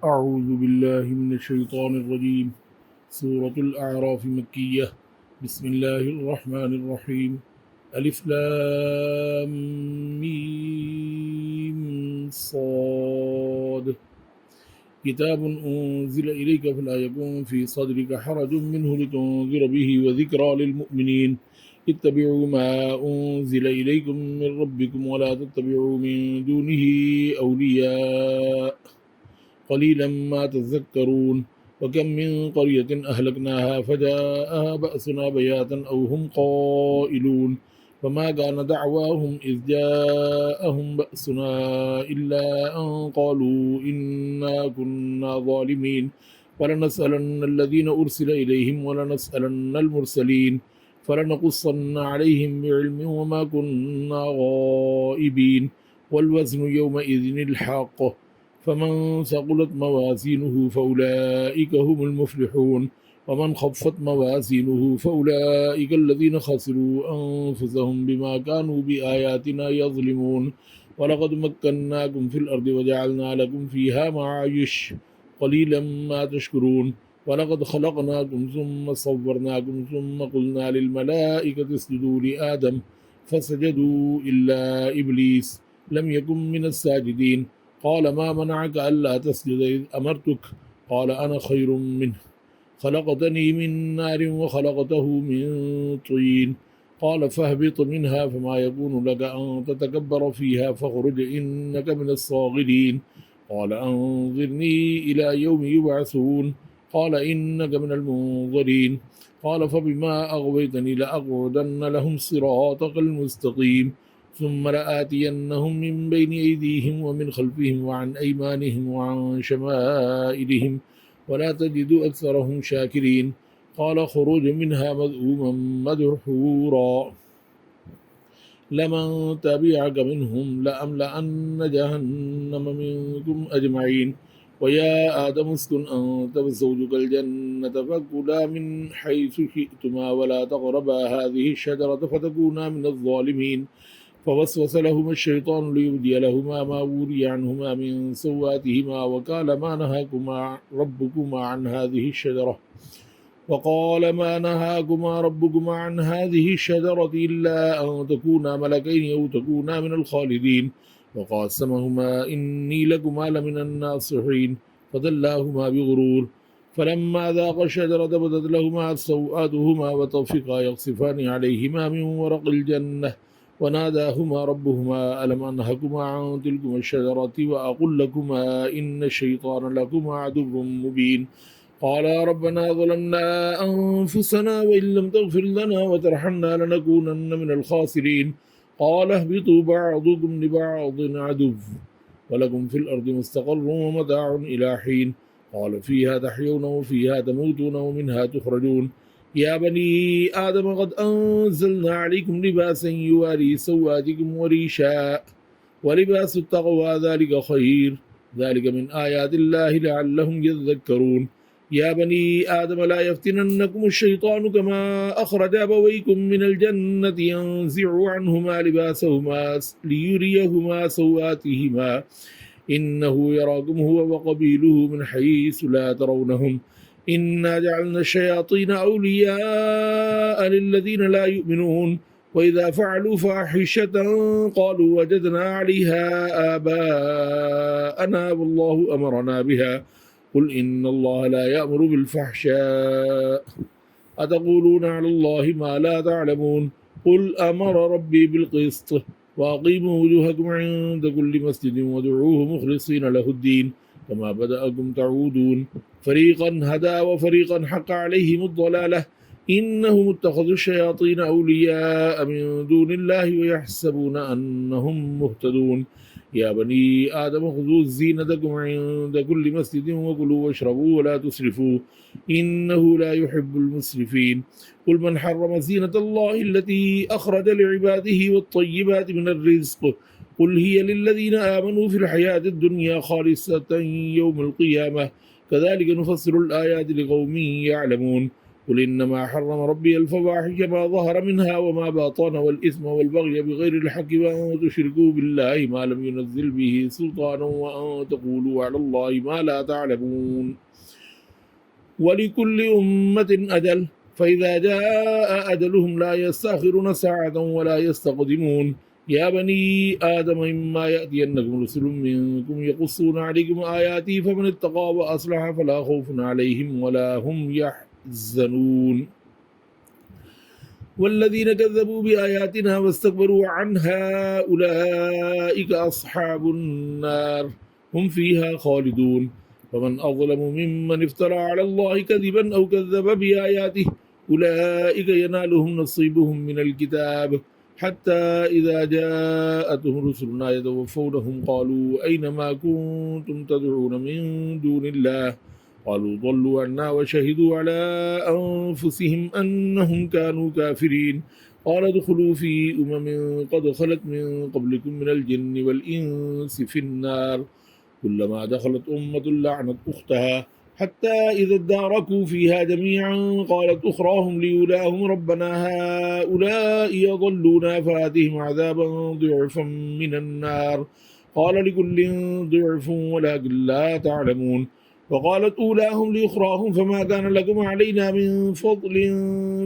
أعوذ بالله من الشيطان الرجيم. سورة الأعراف مكية. بسم الله الرحمن الرحيم. ألف لام ميم صاد. كتاب أنزل إليك فلا يكن في صدرك حرج منه لتنذر به وذكرى للمؤمنين. اتبعوا ما أنزل إليكم من ربكم ولا تتبعوا من دونه أولياء قليلا ما تذكرون. وكم من قرية أهلكناها فجاءها بأسنا بياتا أو هم قائلون. فما كان دعواهم إذ جاءهم بأسنا إلا أن قالوا إنا كنا ظالمين. ولنسألن الذين أرسل إليهم ولنسألن المرسلين. فلنقصن عليهم بعلم وما كنا غائبين. والوزن يومئذ الحق. فمن ثقلت موازينه فأولئك هم المفلحون. ومن خفت موازينه فأولئك الذين خسروا أنفسهم بما كانوا بآياتنا يظلمون. ولقد مكناكم في الأرض وجعلنا لكم فيها معايش قليلا ما تشكرون. ولقد خلقناكم ثم صورناكم ثم قلنا للملائكة اسجدوا لآدم فسجدوا إلا إبليس لم يكن من الساجدين. قال ما منعك ألا تسجد إذ أمرتك؟ قال أنا خير منه خلقتني من نار وخلقته من طين. قال فاهبط منها فما يكون لك أن تتكبر فيها فاخرج إنك من الصاغرين. قال أنظرني إلى يوم يبعثون. قال إنك من المنظرين. قال فبما أغويتني لأقعدن لهم صراطك المستقيم ثم لآتينهم من بين أيديهم ومن خلفهم وعن أيمانهم وعن شمائلهم ولا تجد أكثرهم شاكرين. قال خروج منها مذءوما مدحورا لمن تبعك منهم لأملأن جهنم منكم أجمعين. ويا آدم اسكن أنت وزوجك الجنة فكلا من حيث شئتما ولا تقربا هذه الشجرة فتكونا من الظالمين. فوسوس لهما الشيطان ليبدي لهما ما وري عنهما من سواتهما وقال ما نهاكما ربكما عن هذه الشجرة عن هذه الشجرة إلا أن تكونا ملكين أو تكونا من الخالدين. وقاسمهما إني لكما لمن الناصحين فدلاهما بغرور. فلما ذاقا الشجرة بدت لهما سوآتهما وطفقا يخصفان عليهما من ورق الجنة وناداهما ربهما ألم أنهكما عن تلكما الشجرة وأقل لكما إن الشيطان لكما عدو مبين. قالا ربنا ظلمنا أنفسنا وإن لم تغفر لنا وترحمنا لنكونن من الخاسرين. قال اهبطوا بعضكم لبعض عدو ولكم في الأرض مستقر ومتاع إلى حين. قال فيها تحيون وفيها تموتون ومنها تخرجون. يا بني آدم قد أنزلنا عليكم لباسا يواري سواتكم وريشا ولباس التقوى ذلك خير ذلك من آيات الله لعلهم يذكرون. يا بني آدم لا يفتننكم الشيطان كما أخرج أبويكم من الجنة ينزع عنهما لباسهما ليريهما سواتهما إنه يراكم هو وقبيله من حيث لا ترونهم إنا جعلنا الشياطين أولياء للذين لا يؤمنون وإذا فعلوا فاحشة قالوا وجدنا عليها آباءنا والله أمرنا بها قل إن الله لا يأمر بالفحشاء أتقولون على الله ما لا تعلمون. قل أمر ربي بالقسط وأقيموا وجوهكم عند كل مسجد وادعوه مخلصين له الدين كما بدأكم تعودون. فريقا هدى وفريقا حق عليهم الضلالة إنهم اتخذوا الشياطين أولياء من دون الله ويحسبون أنهم مهتدون. يا بني آدم خذوا زينتكم عند كل مسجد وكلوا واشربوا ولا تسرفوا إنه لا يحب المسرفين. قل من حرم زينة الله التي أخرج لعباده والطيبات من الرزق قل هي للذين آمنوا في الحياة الدنيا خالصة يوم القيامة كذلك نفسر الآيات لقوم يعلمون. قل إنما حرم ربي الفواحش ما ظهر منها وما بطن والإثم والبغي بغير الحق وأن تشركوا بالله ما لم ينزل به سلطانا وأن تقولوا على الله ما لا تعلمون ولكل أمة أجل فإذا جاء أجلهم لا يستأخرون ساعة ولا يستقدمون يا بني آدم إما يأتينكم رسل منكم يقصون عليكم آياتي فمن اتقى وأصلح فلا خوف عليهم ولا هم يحزنون والذين كذبوا بآياتنا واستكبروا عنها أولئك أصحاب النار هم فيها خالدون فمن أظلم ممن افترى على الله كذبا أو كذب بآياته أولئك ينالهم نصيبهم من الكتاب حتى إذا جاءتهم رسلنا يتوفونهم قالوا أين ما كنتم تدعون من دون الله قالوا ضلوا عنا وشهدوا على أنفسهم أنهم كانوا كافرين قال ادخلوا في قد خلت من قبلكم من الجن والإنس في النار كلما دخلت أمة لعنت أختها حتى إذا اداركوا فيها جميعا قالت أخراهم لأولاهم ربنا هؤلاء يضلونا فآتهم عذابا ضعفا من النار قال لكل ضعف ولكن لا تعلمون وقالت أولاهم لأخراهم فما كان لكم علينا من فضل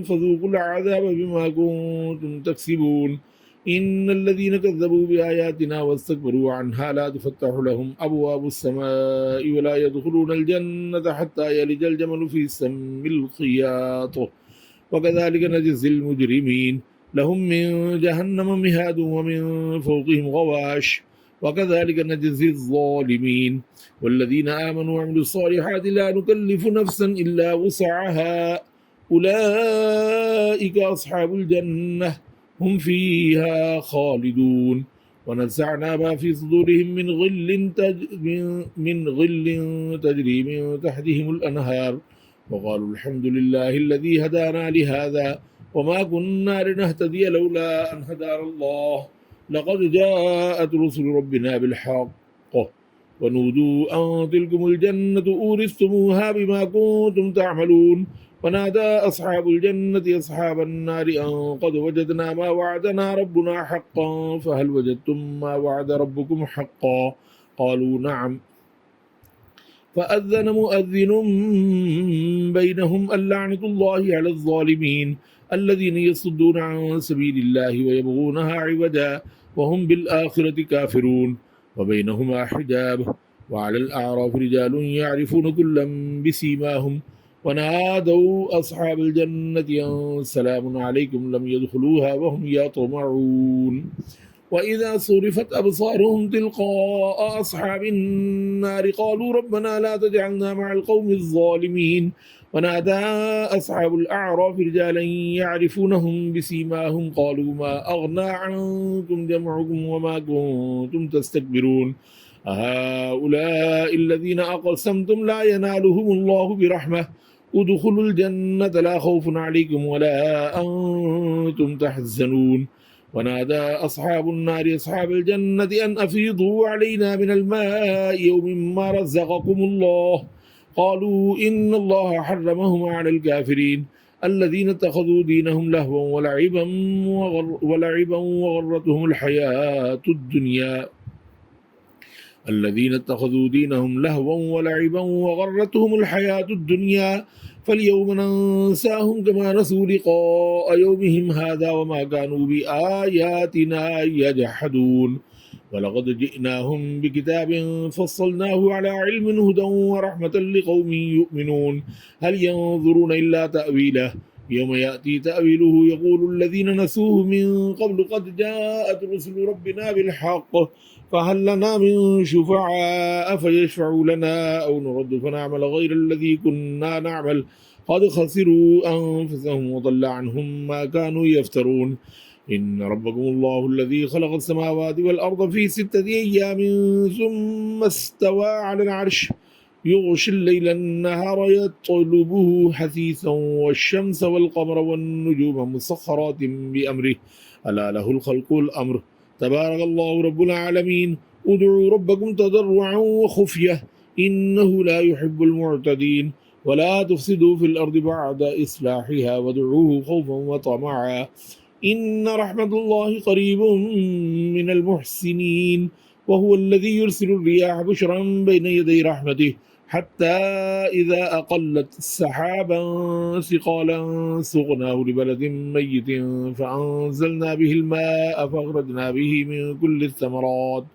فذوقوا العذاب بما كنتم تكسبون إن الذين كذبوا بآياتنا واستكبروا عنها لا تفتح لهم أبواب السماء ولا يدخلون الجنة حتى يلج الجمل في سم الخياط وكذلك نجزي المجرمين لهم من جهنم مهاد ومن فوقهم غواش وكذلك نجزي الظالمين والذين آمنوا وعملوا الصالحات لا نكلف نفسا إلا وسعها أولئك أصحاب الجنة هم فيها خالدون ونزعنا ما في صدورهم من غل تجري من تحتهم الأنهار وقالوا الحمد لله الذي هدانا لهذا وما كنا لنهتدي لولا أن هدانا الله لقد جاءت رسل ربنا بالحق ونودوا أن تلكم الجنة أورثتموها بما كنتم تعملون ونادى أصحاب الجنة أصحاب النار أن قد وجدنا ما وعدنا ربنا حقا فهل وجدتم ما وعد ربكم حقا قالوا نعم فأذن مؤذن بينهم اللعنة الله على الظالمين الذين يصدون عن سبيل الله ويبغونها عوجا وهم بالآخرة كافرون وبينهما حجاب وعلى الأعراف رجال يعرفون كلا بسيماهم ونادوا أصحاب الجنة أن سلام عليكم لم يدخلوها وهم يطمعون وإذا صرفت أبصارهم تلقاء أصحاب النار قالوا ربنا لا تجعلنا مع القوم الظالمين ونادى أصحاب الأعراف رجالا يعرفونهم بسيماهم قالوا ما أغنى عنكم جمعكم وما كنتم تستكبرون أهؤلاء الذين أقسمتم لا ينالهم الله برحمة ادخلوا الجنة لا خوف عليكم ولا أنتم تحزنون ونادى أصحاب النار أصحاب الجنة أن أفيضوا علينا من الماء ومما رزقكم الله قالوا إن الله حرمهما على الكافرين الذين اتخذوا دينهم لهوا ولعبا وغرتهم الحياة الدنيا الذين اتخذوا دينهم لهوا ولعبا وغرتهم الحياة الدنيا فاليوم ننساهم كما نسوا لقاء يومهم هذا وما كانوا بآياتنا يجحدون ولقد جئناهم بكتاب فصلناه على علم هدى ورحمة لقوم يؤمنون هل ينظرون إلا تأويله يوم يأتي تأويله يقول الذين نسوه من قبل قد جاءت رسل ربنا بالحق فهل لنا من شفعاء فيشفعوا لنا أو نرد فنعمل غير الذي كنا نعمل قد خسروا أنفسهم وضل عنهم ما كانوا يفترون إن ربكم الله الذي خلق السماوات والأرض في 6 أيام ثم استوى على العرش يغشي الليل النهار يطلبه حثيثا والشمس والقمر والنجوم مسخرات بأمره ألا له الخلق والأمر تبارك الله رب العالمين ادعوا ربكم تضرعا وخفية إنه لا يحب المعتدين ولا تفسدوا في الأرض بعد إصلاحها وادعوه خوفا وطمعا إن رحمة الله قريب من المحسنين وهو الذي يرسل الرياح بشرا بين يدي رحمته حتى إذا أقلت سحابا ثقالا سقناه لبلد ميت فأنزلنا به الماء فأخرجنا به من كل الثمرات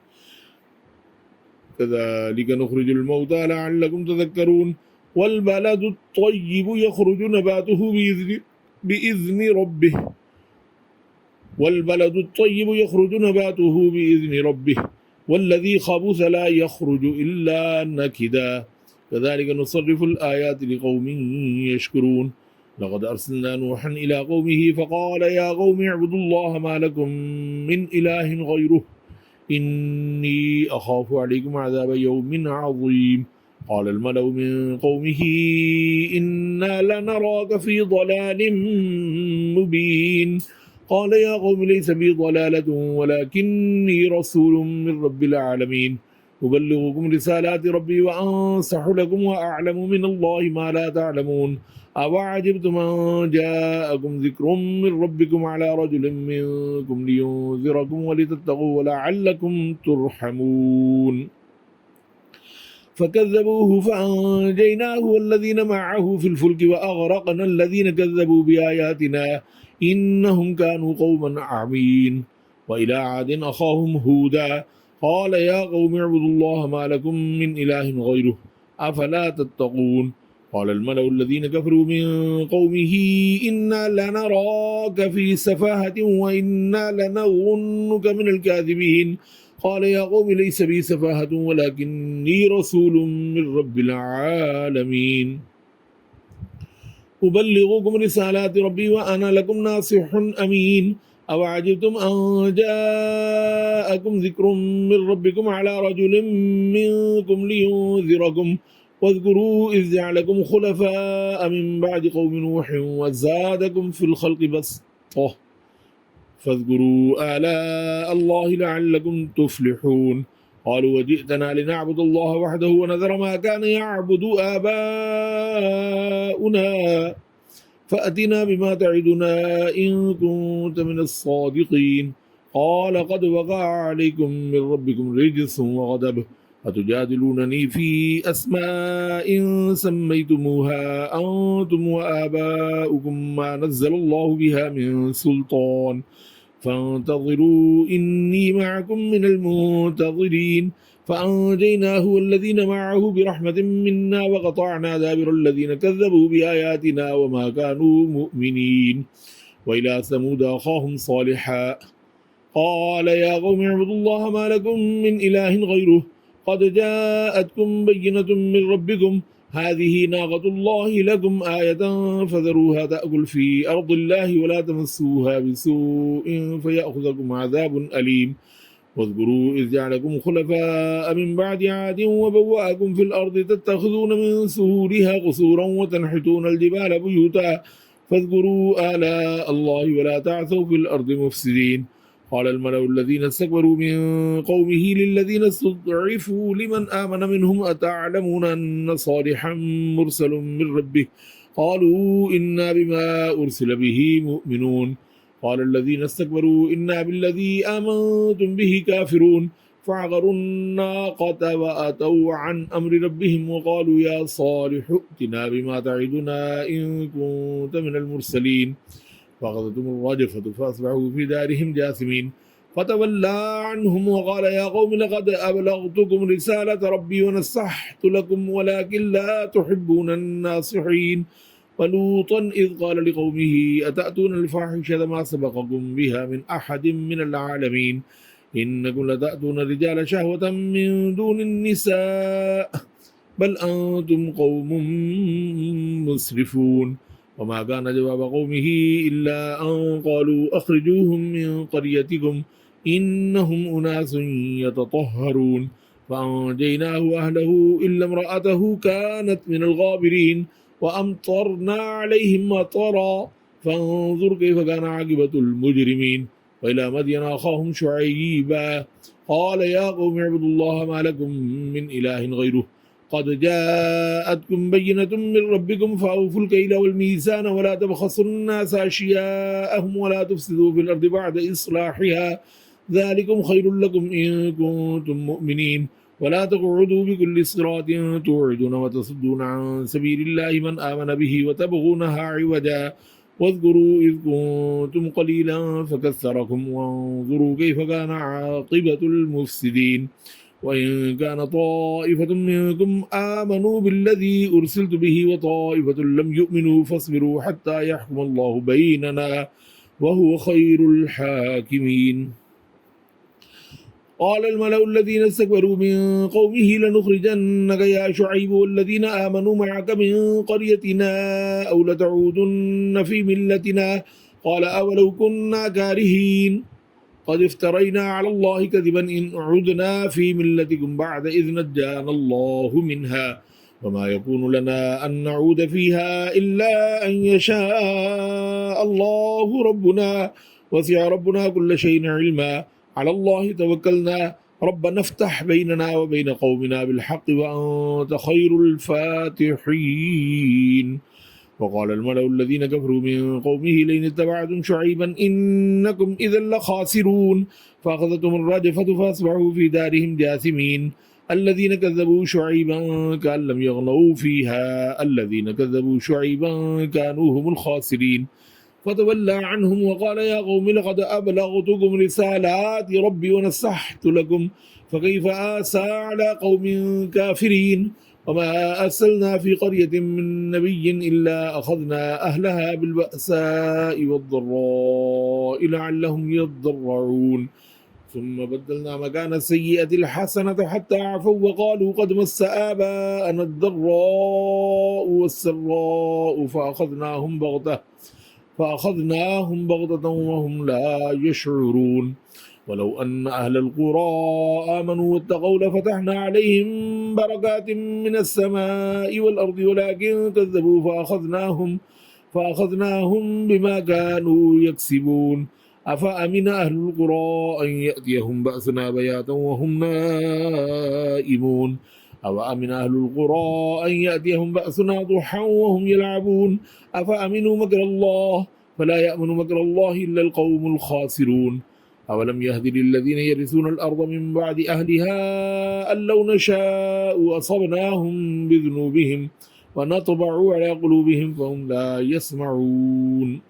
كذلك نخرج الموتى لعلكم تذكرون والبلد الطيب يخرج نباته بإذن ربه والذي خبث لا يخرج إلا نكدا كذلك نصرف الآيات لقوم يشكرون لقد أرسلنا نوحا إلى قومه فقال يا قوم اعبدوا الله ما لكم من إله غيره إني أخاف عليكم عذاب يوم عظيم قال الملأ من قومه إنا لنراك في ضلال مبين قال يا قوم ليس بي ضلالة ولكني رسول من رب العالمين أبلغكم رسالات ربي وأنصح لكم وأعلم من الله ما لا تعلمون أوعجبتم أن جاءكم ذكر من ربكم على رجل منكم لينذركم ولتتقوا ولعلكم ترحمون فكذبوه فأنجيناه والذين معه في الفلك وأغرقنا الذين كذبوا بآياتنا إنهم كانوا قوما عمين وإلى عاد أخاهم هودا قال يا قوم اعبدوا الله ما لكم من إله غيره أفلا تتقون قال الملأ الذين كفروا من قومه إنا لنراك في سفاهة وإنا لنظنك من الكاذبين قال يا قوم ليس بي سفاهة ولكني رسول من رب العالمين أبلغكم رسالات ربي وأنا لكم ناصح أمين أوعجبتم أن جاءكم ذكر من ربكم على رجل منكم لينذركم واذكروا إذ جعلكم خلفاء من بعد قوم نوح وزادكم في الخلق بسطة فاذكروا آلاء الله لعلكم تفلحون قالوا وجئتنا لنعبد الله وحده ونذر ما كان يعبد آباؤنا فأتنا بما تعدنا إن كنت من الصادقين قال قد وقع عليكم من ربكم رجس وغضب أتجادلونني في أسماء سميتموها أنتم وآباؤكم ما نزل الله بها من سلطان فانتظروا إني معكم من المنتظرين فأنجيناه والذين معه برحمة منا وقطعنا دابر الذين كذبوا بآياتنا وما كانوا مؤمنين وإلى ثمود أخاهم صالحا قال يا قوم اعبدوا الله ما لكم من إله غيره قد جاءتكم بينة من ربكم هذه ناقة الله لكم آية فذروها تأكل في أرض الله ولا تمسوها بسوء فيأخذكم عذاب أليم واذكروا إذ جعلكم خلفاء من بعد عاد وبوأكم في الأرض تتخذون من سهولها قصورا وتنحتون الجبال بيوتا فاذكروا آلاء الله ولا تعثوا في الأرض مفسدين قال الملأ الذين استكبروا من قومه للذين استضعفوا لمن آمن منهم أتعلمون أن صالحا مرسل من ربه قالوا إنا بما أرسل به مؤمنون قال الذين استكبروا إنا بالذي آمنتم به كافرون فعقروا الناقة وأتوا عن أمر ربهم وقالوا يا صالح ائتنا بما تعدنا إن كنت من المرسلين فأخذتهم الرجفة فأصبحوا في دارهم جاثمين فتولى عنهم وقال يا قوم لقد أبلغتكم رسالة ربي ونصحت لكم ولكن لا تحبون الناصحين ولوطا إذ قال لقومه أتأتون الفاحشة ما سبقكم بها من أحد من العالمين إنكم لتأتون الرجال شهوة من دون النساء بل أنتم قوم مسرفون وما كان جواب قومه إلا أن قالوا أخرجوهم من قريتكم إنهم أناس يتطهرون فأنجيناه وأهله إلا امرأته كانت من الغابرين وأمطرنا عليهم مطرا فانظر كيف كان عاقبة المجرمين وإلى مدين أخاهم شعيبا قال يا قوم اعبدوا الله ما لكم من إله غيره قد جاءتكم بينة من ربكم فأوفوا الكيل والميزان ولا تبخسوا الناس أشياءهم ولا تفسدوا في الأرض بعد إصلاحها ذلكم خير لكم إن كنتم مؤمنين ولا تقعدوا بكل صراط توعدون وتصدون عن سبيل الله من آمن به وتبغونها عوجا واذكروا إذ كنتم قليلا فكثركم وانظروا كيف كان عاقبة المفسدين وإن كان طائفة منكم آمنوا بالذي أرسلت به وطائفة لم يؤمنوا فاصبروا حتى يحكم الله بيننا وهو خير الحاكمين قال الملأ الذين استكبروا من قومه لنخرجنك يا شعيب والذين آمنوا معك من قريتنا أو لتعودن في ملتنا قال أولو كنا كارهين قد افترينا على الله كذبا إن عدنا في ملتكم بعد إذ نجانا الله منها وما يكون لنا أن نعود فيها إلا أن يشاء الله ربنا وسع ربنا كل شيء علما على الله توكلنا ربنا افتح بيننا وبين قومنا بالحق وأنت خير الفاتحين وقال الملأ الذين كفروا من قومه لئن اتبعتم شعيبا إنكم إذا لخاسرون فأخذتهم الرجفة فأصبحوا في دارهم جاثمين الذين كذبوا شعيبا كأن لم يغنوا فيها الذين كذبوا شعيبا كانوا هم الخاسرين فتولى عنهم وقال يا قوم لقد أبلغتكم رسالات ربي ونصحت لكم فكيف آسى على قوم كافرين وما أرسلنا في قرية من نبي إلا أخذنا أهلها بالبأساء والضراء لعلهم يضرعون ثم بدلنا مكان السيئة الحسنة حتى عفوا وقالوا قد مس آباءنا الضراء والسراء فأخذناهم بغتة وهم لا يشعرون ولو أن أهل القرى آمنوا واتقوا لفتحنا عليهم بركات من السماء والأرض ولكن كذبوا فأخذناهم بما كانوا يكسبون أفأمن أهل القرى أن يأتيهم بأسنا بياتا وهم نائمون أوأمن أهل القرى أن يأتيهم بأسنا ضحى وهم يلعبون أفأمنوا مكر الله فلا يأمن مكر الله إلا القوم الخاسرون أولم يهد للذين يرثون الأرض من بعد أهلها أن لو نشاء أصبناهم بذنوبهم ونطبع على قلوبهم فهم لا يسمعون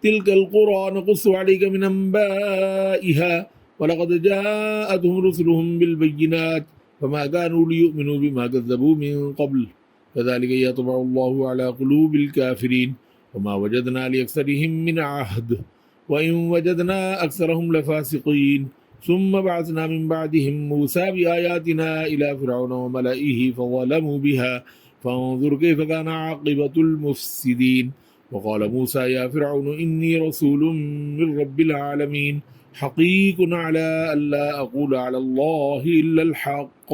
تلك القرى نقص عليك من أنبائها ولقد جاءتهم رسلهم بالبينات فما كانوا ليؤمنوا بما كذبوا من قبل كذلك يطبع الله على قلوب الكافرين وما وجدنا لأكثرهم من عهد وإن وجدنا أكثرهم لفاسقين ثم بعثنا من بعدهم موسى بآياتنا إلى فرعون وملئه فظلموا بها فانظر كيف كان عاقبة المفسدين وقال موسى يا فرعون إني رسول من رب العالمين حقيق على ألا أقول على الله إلا الحق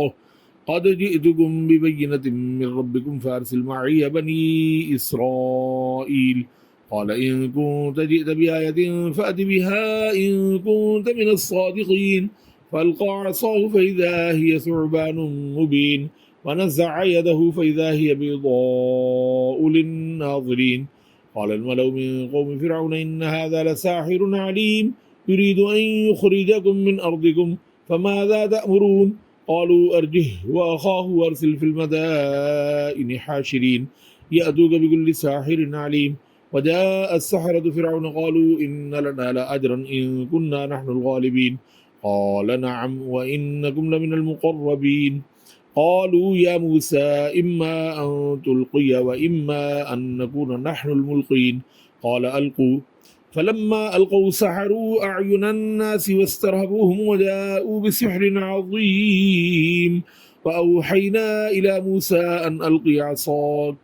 قد جئتكم ببينة من ربكم فأرسل معي بني إسرائيل قال إن كنت جئت بآية فأت بها إن كنت من الصادقين فألقى عصاه فإذا هي ثعبان مبين ونزع يده فإذا هي بيضاء للناظرين قال الملأ من قوم فرعون إن هذا لساحر عليم يريد أن يخرجكم من أرضكم فماذا تأمرون قالوا أرجه وأخاه وأرسل في المدائن حاشرين يأتوك بكل ساحر عليم وجاء السحرة فرعون قالوا إن لنا لأجرا إن كنا نحن الغالبين قال نعم وإنكم لمن المقربين قالوا يا موسى إما أن تلقي وإما أن نكون نحن الملقين قال ألقوا فلما ألقوا سحروا أعين الناس واسترهبوهم وجاءوا بسحر عظيم وأوحينا إلى موسى أن ألقي عصاك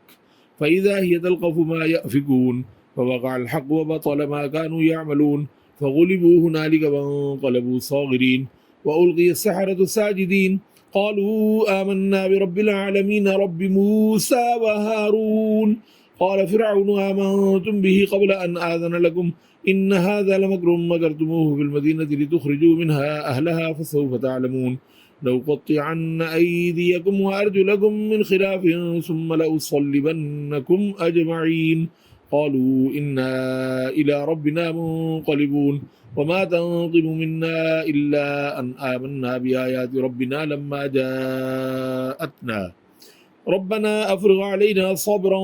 فإذا هي تلقف ما يأفكون فوقع الحق وبطل ما كانوا يعملون فغلبوا هنالك وانقلبوا صاغرين وألقي السحرة ساجدين قالوا آمنا برب العالمين رب موسى وهارون قال فرعون آمنتم به قبل أن آذن لكم إن هذا لمكر مكرتموه في المدينة لتخرجوا منها أهلها فسوف تعلمون لأقطعن أيديكم وأرجلكم من خلاف ثم لأصلبنكم أجمعين قالوا إنا إلى ربنا منقلبون وما تنقم منا إلا أن آمنا بآيات ربنا لما جاءتنا ربنا أفرغ علينا صبرا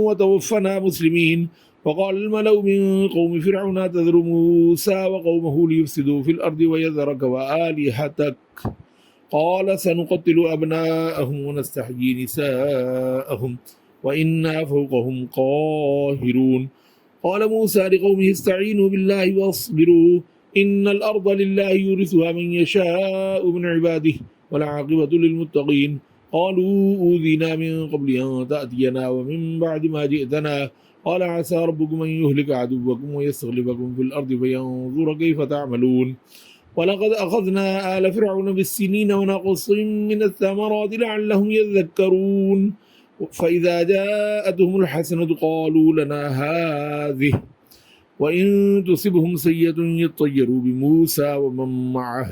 وتوفنا مسلمين وقال الملأ من قوم فرعون تذر موسى وقومه ليفسدوا في الأرض ويذرك وآلهتك قال سنقتل أبناءهم ونستحيي نساءهم وإنا فوقهم قاهرون قال موسى لقومه استعينوا بالله واصبروا إن الأرض لله يورثها من يشاء من عباده والعاقبة للمتقين قالوا أوذينا من قبل أن تأتينا ومن بعد ما جئتنا قال عسى ربكم أن يهلك عدوكم ويستغلبكم في الأرض فينظر كيف تعملون ولقد أخذنا آل فرعون بالسنين ونقص من الثمرات لعلهم يذكرون فإذا جاءتهم الحسنة قالوا لنا هذه وإن تصبهم سيئة يطيروا بموسى ومن معه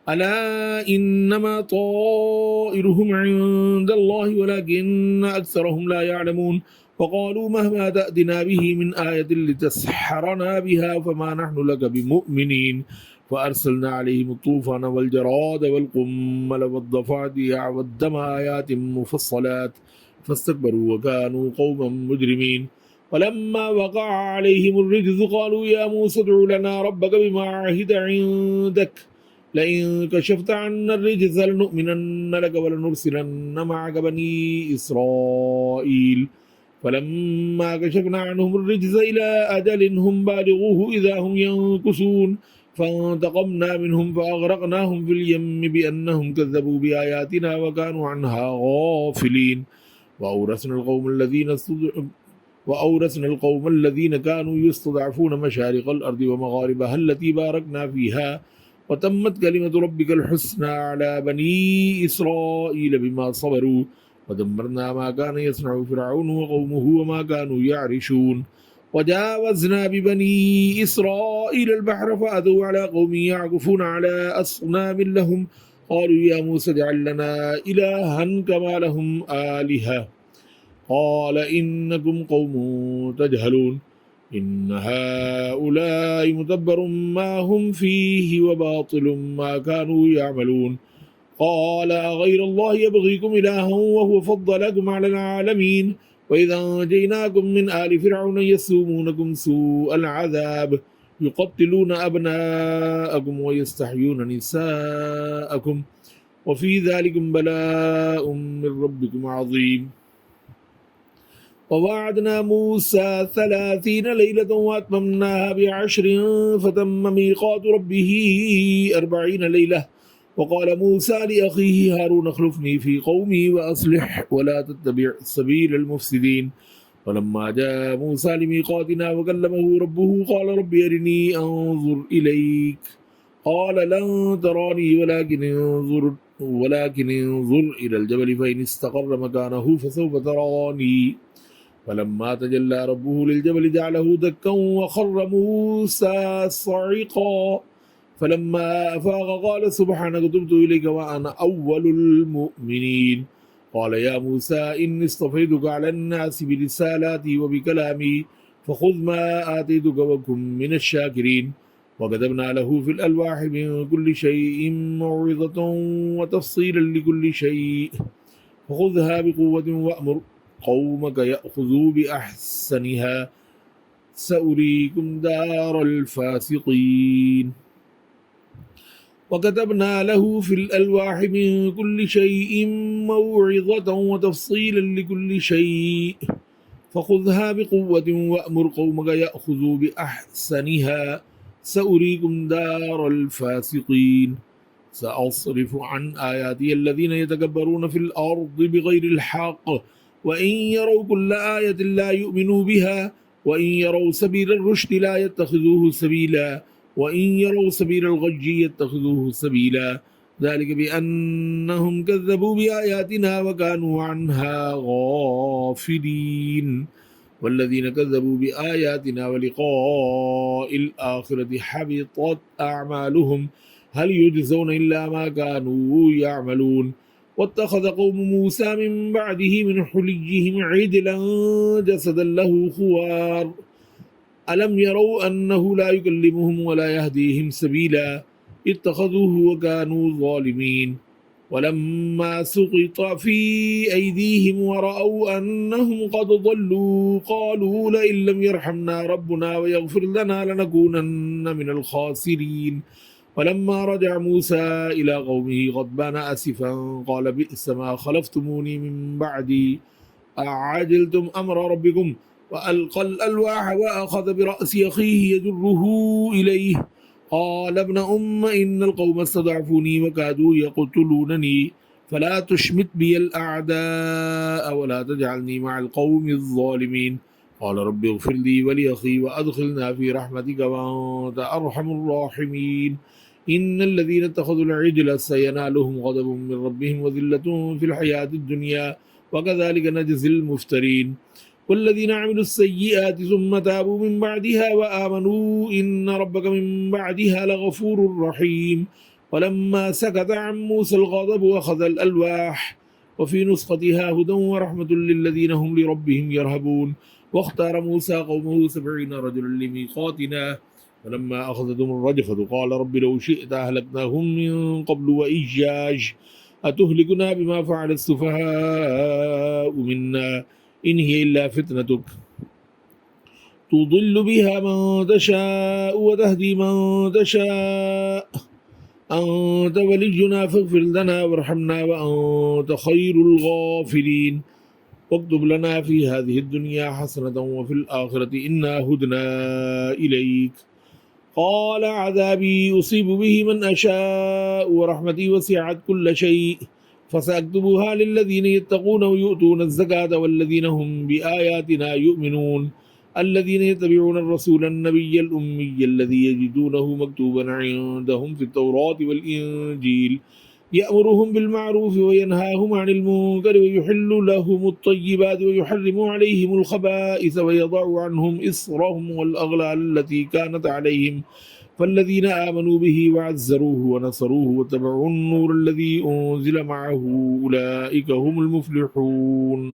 ألا إنما طائرهم عند الله ولكن أكثرهم لا يعلمون وقالوا مهما تأتنا به من آية لتسحرنا بها فما نحن لك بمؤمنين فأرسلنا عليهم الطوفان والجراد والقمل والضفادع والدم آيات مفصلات فاستكبروا وكانوا قوما مجرمين ولما وقع عليهم الرجز قالوا يا موسى ادع لنا ربك بما عهد عندك لئن كشفت عنا الرجز لنؤمنن لك ولنرسلن معك بني إسرائيل فلما كشفنا عنهم الرجز إلى أجل هم بالغوه إذا هم ينكثون فانتقمنا منهم فأغرقناهم في اليم بأنهم كذبوا بآياتنا وكانوا عنها غافلين وأورثنا القوم الذين كانوا يستضعفون مشارق الأرض ومغاربها التي باركنا فيها وتمت كلمة ربك الحسنى على بني إسرائيل بما صبروا ودمرنا ما كان يصنع فرعون وقومه وما كانوا يعرشون وجاوزنا ببني إسرائيل البحر فأتوا على قوم يعكفون على أصنام لهم قالوا يا موسى اجعل لنا إلها كما لهم آلهة قال إنكم قوم تجهلون إن هؤلاء متبر ما هم فيه وباطل ما كانوا يعملون قال أغير الله يبغيكم إلها وهو فضلكم على العالمين وإذا أنجيناكم من آل فرعون يسومونكم سوء العذاب يقتلون أبناءكم ويستحيون نساءكم وفي ذلكم بلاء من ربكم عظيم ووعدنا موسى 30 ليلة وأتممناها ب10 فتم ميقات ربه 40 ليلة وقال موسى لأخيه هارون اخلفني في قومي وأصلح ولا تتبع سبيل المفسدين ولما جاء موسى لميقاتنا وكلمه ربه قال رب أرني أنظر إليك قال لن تراني ولكن انظر إلى الجبل فإن استقر مكانه فسوف تراني فلما تجلى ربه للجبل جعله دكا وخر موسى صعقا فلما أفاق قال سبحانك تبت إليك وأنا أول المؤمنين قال يا موسى إني اصطفيتك على الناس برسالاتي وبكلامي فخذ ما آتيتك وكن من الشاكرين وكتبنا له في الألواح من كل شيء موعظة وتفصيلا لكل شيء فخذها بقوة وأمر قومك يأخذوا بأحسنها سأريكم دار الفاسقين وكتبنا له في الألواح من كل شيء موعظة وتفصيلا لكل شيء فخذها بقوة وأمر قومك يأخذوا بأحسنها سأريكم دار الفاسقين سأصرف عن آياتي الذين يتكبرون في الأرض بغير الحق وإن يروا كل آية لا يؤمنوا بها وإن يروا سبيل الرشد لا يتخذوه سبيلا وإن يروا سبيل الغي يتخذوه سبيلا ذلك بأنهم كذبوا بآياتنا وكانوا عنها غافلين والذين كذبوا بآياتنا ولقاء الآخرة حبطت أعمالهم هل يجزون إلا ما كانوا يعملون واتخذ قوم موسى من بعده من حليهم عجلا جسدا له خوار ألم يروا أنه لا يكلمهم ولا يهديهم سبيلا اتخذوه وكانوا ظالمين ولما سقط في أيديهم ورأوا أنهم قد ضلوا قالوا لئن لم يرحمنا ربنا ويغفر لنا لنكونن من الخاسرين ولما رجع موسى إلى قومه غضبان آسفا قال بئس ما خلفتموني من بعدي أعجلتم أمر ربكم وألقى الألواح وأخذ برأس أخيه يجره إليه قال ابن إن القوم استضعفوني وكادوا يقتلونني فلا تشمت بي الأعداء ولا تجعلني مع القوم الظالمين قال رب اغفر لي ولأخي وأدخلنا في رحمتك وأنت أرحم الراحمين إن الذين اتخذوا العجل سينالهم غضب من ربهم وذلة في الحياة الدنيا وكذلك نجزي المفترين والذين عملوا السيئات ثم تابوا من بعدها وآمنوا إن ربك من بعدها لغفور رحيم ولما سكت عن موسى الغضب أخذ الألواح وفي نسختها هدى ورحمة للذين هم لربهم يرهبون واختار موسى قومه 70 رجلا لميقاتنا فلما أخذتهم الرجفة قال رب لو شئت أهلكناهم من قبل وإياج أتهلكنا بما فعل السفهاء منا إن هي إلا فتنتك تضل بها من تشاء وتهدي من تشاء أنت ولينا فاغفر لنا وارحمنا وأنت خير الغافرين واكتب لنا في هذه الدنيا حسنة وفي الآخرة إنا هدنا إليك قال عذابي أصيب به من أشاء ورحمتي وسعت كل شيء فسأكتبها للذين يتقون ويؤتون الزكاة والذين هم بآياتنا يؤمنون الذين يتبعون الرسول النبي الأمي الذي يجدونه مكتوبا عندهم في التوراة والإنجيل يأمرهم بالمعروف وينهاهم عن المنكر ويحل لهم الطيبات ويحرم عليهم الخبائث ويضع عنهم إصرهم والأغلال التي كانت عليهم فالذين آمنوا به وعزروه ونصروه واتبعوا النور الذي أنزل معه أولئك هم المفلحون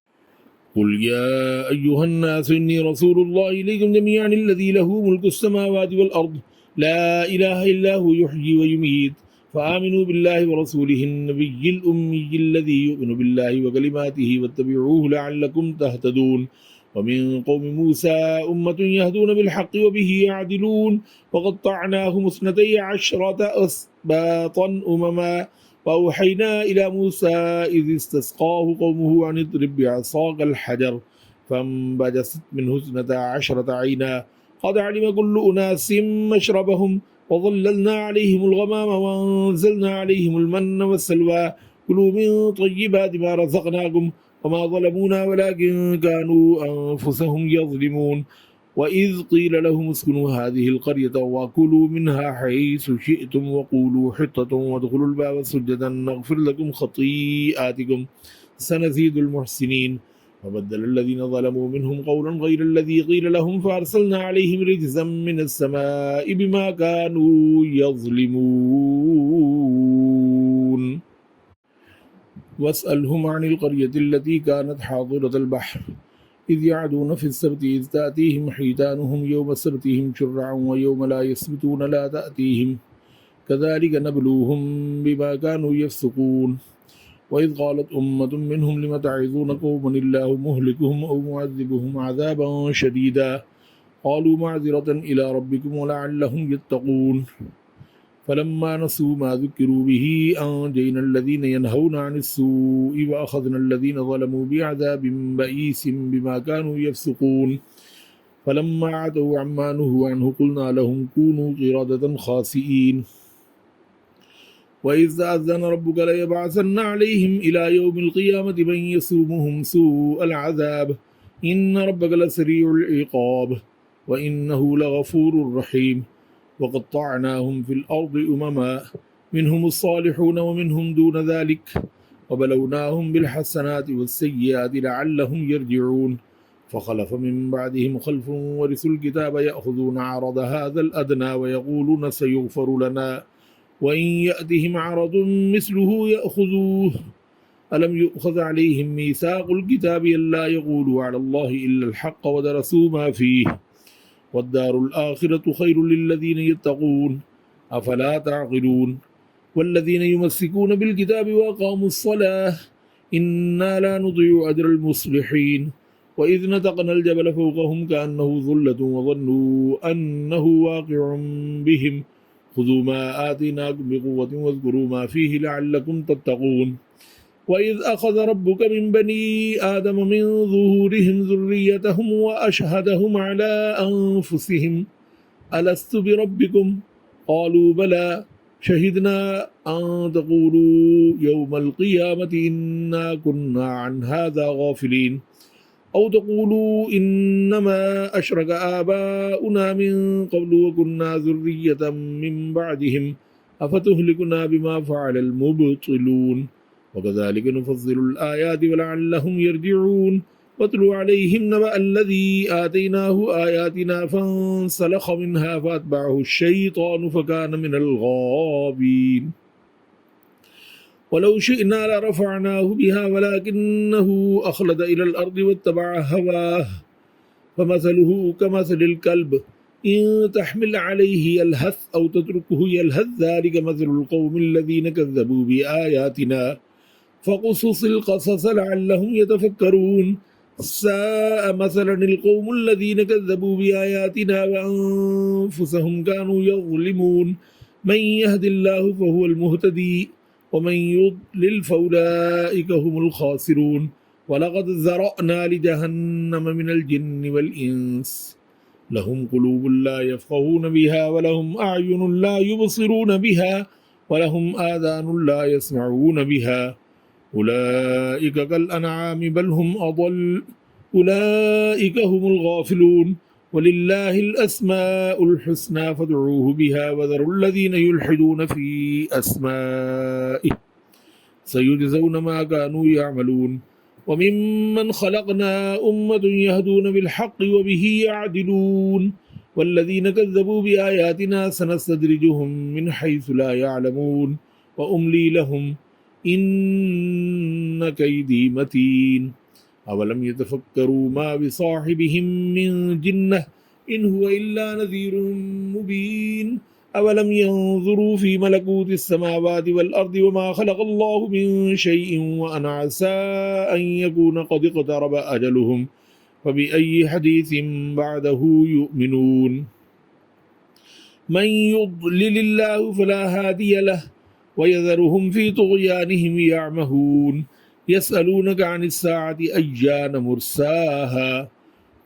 قل يا أيها الناس إني رسول الله إليكم جميعا الذي له ملك السماوات والأرض لا إله إلا هو يحيي ويميت فآمنوا بالله ورسوله النبي الأمي الذي يؤمن بالله وكلماته واتبعوه لعلكم تهتدون ومن قوم موسى أمة يهدون بالحق وبه يعدلون وقطعناهم 12 أسباطا أمما وأوحينا إلى موسى إذ استسقاه قومه أن اضرب بعصاك الحجر فانبجست منه 12 عينا قد علم كل أناس مشربهم وظللنا عليهم الغمام وأنزلنا عليهم المن والسلوى كلوا من طيبات ما رزقناكم وما ظلمونا ولكن كانوا أنفسهم يظلمون وإذ قيل لهم اسكنوا هذه القرية وكلوا منها حيث شئتم وقولوا حطة وادخلوا الباب سجدا نغفر لكم خطيئاتكم سنزيد المحسنين فبدل الذين ظلموا منهم قولا غير الذي قيل لهم فأرسلنا عليهم رجزا من السماء بما كانوا يظلمون واسألهم عن القرية التي كانت حاضرة البحر إذ يعدون في السبت إذ تأتيهم حيتانهم يوم سبتهم شرعا ويوم لا يسبتون لا تأتيهم كذلك نبلوهم بما كانوا يفسقون وإذ قالت أمة منهم لم تعظون قوما الله مهلكهم أو معذبهم عذابا شديدا قالوا معذرة إلى ربكم ولعلهم يتقون فلما نسوا ما ذكروا به أنجينا الذين ينهون عن السوء وأخذنا الذين ظلموا بعذاب بئيس بما كانوا يفسقون فلما عتوا عما نهوا عنه قلنا لهم كونوا قردة خاسئين وإذ تأذن ربك ليبعثن عليهم إلى يوم القيامة من يسومهم سوء العذاب إن ربك لسريع العقاب وإنه لغفور رحيم وقطعناهم في الأرض أمما منهم الصالحون ومنهم دون ذلك وبلوناهم بالحسنات والسيئات لعلهم يرجعون فخلف من بعدهم خلف ورثوا الكتاب يأخذون عرض هذا الأدنى ويقولون سيغفر لنا وإن يأتهم عرض مثله يأخذوه ألم يؤخذ عليهم ميثاق الكتاب ألا يقولوا على الله إلا الحق ودرسوا ما فيه والدار الآخرة خير للذين يتقون أفلا تعقلون والذين يمسكون بالكتاب وأقاموا الصلاة إنا لا نضيع أجر المصلحين وإذ نتقنا الجبل فوقهم كأنه ظلة وظنوا أنه واقع بهم خذوا ما آتيناكم بقوة واذكروا ما فيه لعلكم تتقون وإذ أخذ ربك من بني آدم من ظهورهم ذريتهم وأشهدهم على أنفسهم ألست بربكم قالوا بلى شهدنا أن تقولوا يوم القيامة إنا كنا عن هذا غافلين أو تقولوا إنما أشرك آباؤنا من قبل وكنا ذرية من بعدهم أفتهلكنا بما فعل المبطلون وكذلك نفصل الآيات ولعلهم يرجعون واتل عليهم نبأ الذي آتيناه آياتنا فانسلخ منها فأتبعه الشيطان فكان من الغابين ولو شئنا لرفعناه بها ولكنه أخلد إلى الأرض واتبع هواه فمثله كمثل الكلب إن تحمل عليه يلهث أو تتركه يلهث ذلك مثل القوم الذين كذبوا بآياتنا فقصص القصص لعلهم يتفكرون ساء مثلا القوم الذين كذبوا بآياتنا وأنفسهم كانوا يظلمون من يهد الله فهو المهتدي ومن يضلل فأولئك هم الخاسرون ولقد ذرأنا لجهنم من الجن والإنس لهم قلوب لا يفقهون بها ولهم أعين لا يبصرون بها ولهم آذان لا يسمعون بها أولئك كالأنعام بل هم أضل أولئك هم الغافلون ولله الأسماء الحسنى فادعوه بها وذروا الذين يلحدون في أسمائه سيجزون ما كانوا يعملون وممن خلقنا أمة يهدون بالحق وبه يعدلون والذين كذبوا بآياتنا سنستدرجهم من حيث لا يعلمون وأملي لهم إن كيدي متين أولم يتفكروا ما بصاحبهم من جنة إن هو إلا نذير مبين أولم ينظروا في ملكوت السماوات والأرض وما خلق الله من شيء وأن عسى أن يكون قد اقترب أجلهم فبأي حديث بعده يؤمنون من يضلل الله فلا هادي له ويذرهم في طغيانهم يعمهون يسألونك عن الساعة أيان مرساها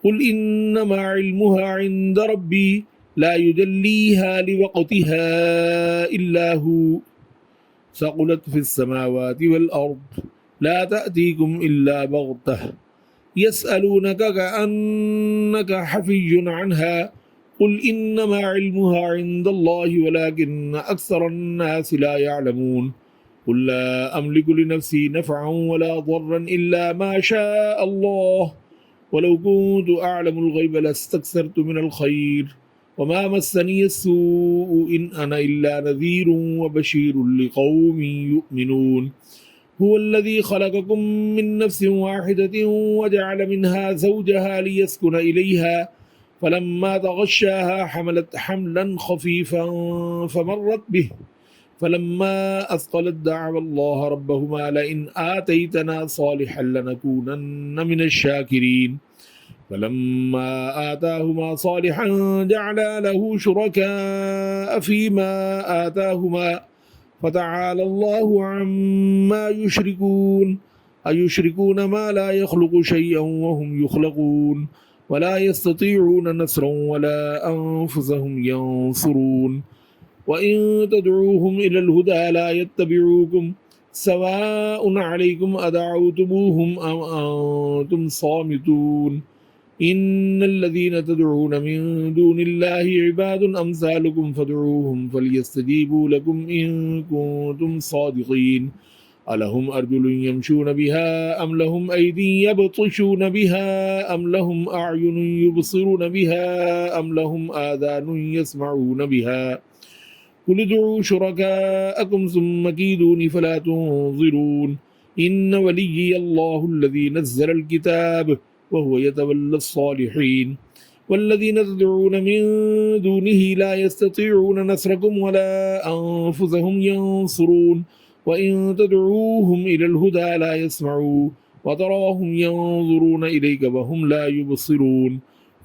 قل إنما علمها عند ربي لا يجليها لوقتها إلا هو ثقلت في السماوات والأرض لا تأتيكم إلا بغتة يسألونك كأنك حفي عنها قل إنما علمها عند الله ولكن أكثر الناس لا يعلمون قل لا أملك لنفسي نفعا ولا ضرا إلا ما شاء الله ولو كنت أعلم الغيب لاستكثرت من الخير وما مسني السوء إن أنا إلا نذير وبشير لقوم يؤمنون هو الذي خلقكم من نفس واحدة وجعل منها زوجها ليسكن إليها فلما تغشاها حملت حملا خفيفا فمرت به فلما أثقلت دعوا الله ربهما لئن آتيتنا صالحا لنكونن من الشاكرين فلما آتاهما صالحا جعلا له شركاء فيما آتاهما فتعالى الله عما يشركون أيشركون ما لا يخلق شيئا وهم يخلقون ولا يستطيعون نصرا ولا أنفسهم ينصرون وإن تدعوهم إلى الهدى لا يتبعوكم سواء عليكم أدعوتموهم أم أنتم صامتون إن الذين تدعون من دون الله عباد أمثالكم فادعوهم فليستجيبوا لكم إن كنتم صادقين ألهم أرجل يمشون بها أم لهم أيدي يبطشون بها أم لهم أعين يبصرون بها أم لهم آذان يسمعون بها قل ادعوا شركاءكم ثم كيدون فلا تنظرون إن وليي الله الذي نزل الكتاب وهو يتولى الصالحين والذين تدعون من دونه لا يستطيعون نصركم ولا أنفسهم ينصرون وإن تدعوهم إلى الهدى لا يسمعوا وتراهم ينظرون إليك وهم لا يبصرون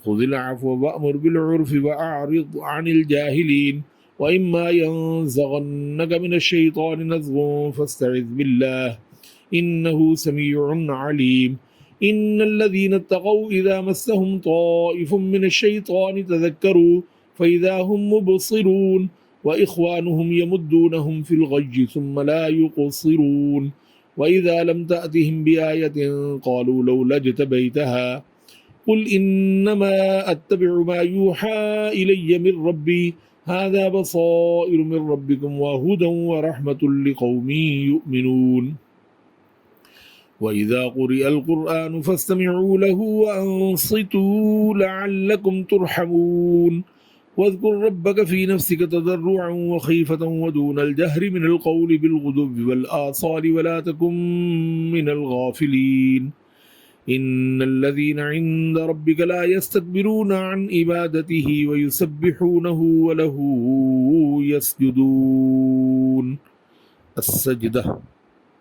خذ العفو وأمر بالعرف وأعرض عن الجاهلين وإما ينزغنك من الشيطان نزغ فاستعذ بالله إنه سميع عليم إن الذين اتقوا إذا مسهم طائف من الشيطان تذكروا فإذا هم مبصرون وإخوانهم يمدونهم في الغي ثم لا يقصرون وإذا لم تأتهم بآية قالوا لولا اجتبيتها قل إنما أتبع ما يوحى إلي من ربي هذا بصائر من ربكم وهدى ورحمة لقوم يؤمنون وإذا قرئ القرآن فاستمعوا له وأنصتوا لعلكم ترحمون واذكر ربك في نفسك تضرعا وخيفة ودون الجهر من القول بالغدو والآصال ولا تكن من الغافلين إن الذين عند ربك لا يستكبرون عن عبادته ويسبحونه وله يسجدون السجدة